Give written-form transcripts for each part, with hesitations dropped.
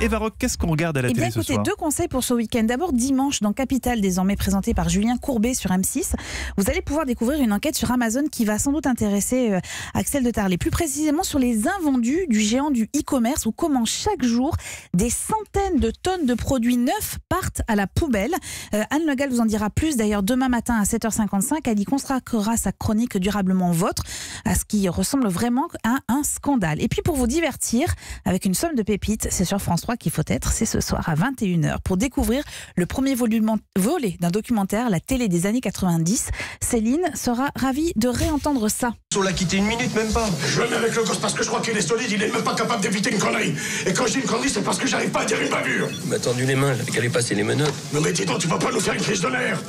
Eva Rock, qu'est-ce qu'on regarde à la télé ce soir? 2 conseils pour ce week-end. D'abord, dimanche, dans Capital, désormais présenté par Julien Courbet sur M6, vous allez pouvoir découvrir une enquête sur Amazon qui va sans doute intéresser Axel de Tarlet. Plus précisément sur les invendus du géant du e-commerce, ou comment chaque jour, des centaines de tonnes de produits neufs partent à la poubelle. Anne Le Gall vous en dira plus d'ailleurs demain matin à 7h55. Elle y consacrera sa chronique durablement vôtre, à ce qui ressemble vraiment à un scandale. Et puis pour vous divertir, avec une somme de pépites, c'est sur France 3 qu'il faut être. C'est ce soir à 21h pour découvrir le premier volet d'un documentaire, la télé des années 90. Céline sera ravie de réentendre ça. On l'a quitté une minute, même pas. Je le mets avec le gosse parce que je crois qu'il est solide, il est même pas capable d'éviter une connerie. Et quand je dis une connerie, c'est parce que j'arrive pas à dire une bavure. Il m'a tendu les mains, j'avais qu'à lui passer les menottes. Non mais dis donc, tu vas pas nous faire une crise de nerfs.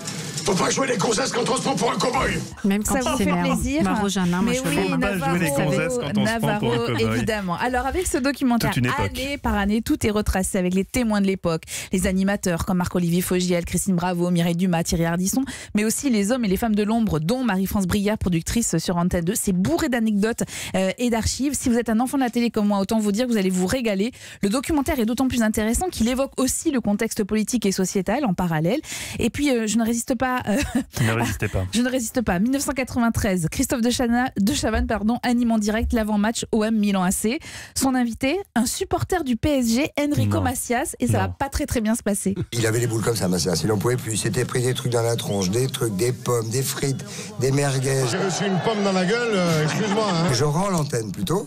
Faut pas jouer les gonzesses quand on se prend pour un cow-boy. Même quand Ça vous c'est fait plaisir. Marojana, moi Mais je oui, fais pas jouer les gonzesses quand on se prend pour un cow-boy. Évidemment. Alors avec ce documentaire, Toute une époque. année par année, tout est retracé avec les témoins de l'époque, les animateurs comme Marc-Olivier Fogiel, Christine Bravo, Mireille Dumas, Thierry Ardisson, mais aussi les hommes et les femmes de l'ombre, dont Marie-France Briard, productrice sur Antenne 2. C'est bourré d'anecdotes et d'archives. Si vous êtes un enfant de la télé comme moi, autant vous dire que vous allez vous régaler. Le documentaire est d'autant plus intéressant qu'il évoque aussi le contexte politique et sociétal en parallèle. Et puis je ne résiste pas. Ne résistez pas. Je ne résiste pas. 1993, Christophe de Chavannes anime en direct l'avant-match OM Milan AC. Son invité, un supporter du PSG, Enrico Non. Macias, et ça va pas très bien se passer. Il avait les boules comme ça, Macias. Il en pouvait plus. Il s'était pris des trucs dans la tronche, des trucs, des pommes, des frites, des merguez. J'ai reçu une pomme dans la gueule, excuse-moi. Hein. Je rends l'antenne plutôt.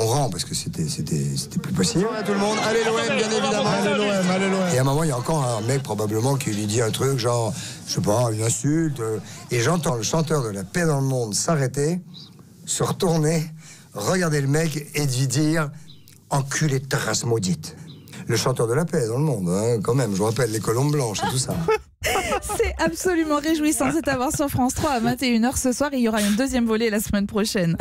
On rend parce que c'était plus possible. Tout le monde, allez l'OM, bien évidemment. Allez l'OM, allez l'OM. Et à un moment, il y a encore un mec probablement qui lui dit un truc, genre, je sais pas, une insulte. Et j'entends le chanteur de La Paix dans le Monde s'arrêter, se retourner, regarder le mec et lui dire « Enculé de ta race maudite ». Le chanteur de La Paix dans le Monde, hein, quand même. Je vous rappelle les colombes blanches et tout ça. C'est absolument réjouissant. C'est à voir sur France 3 à 21h ce soir. Et il y aura un deuxième volet la semaine prochaine.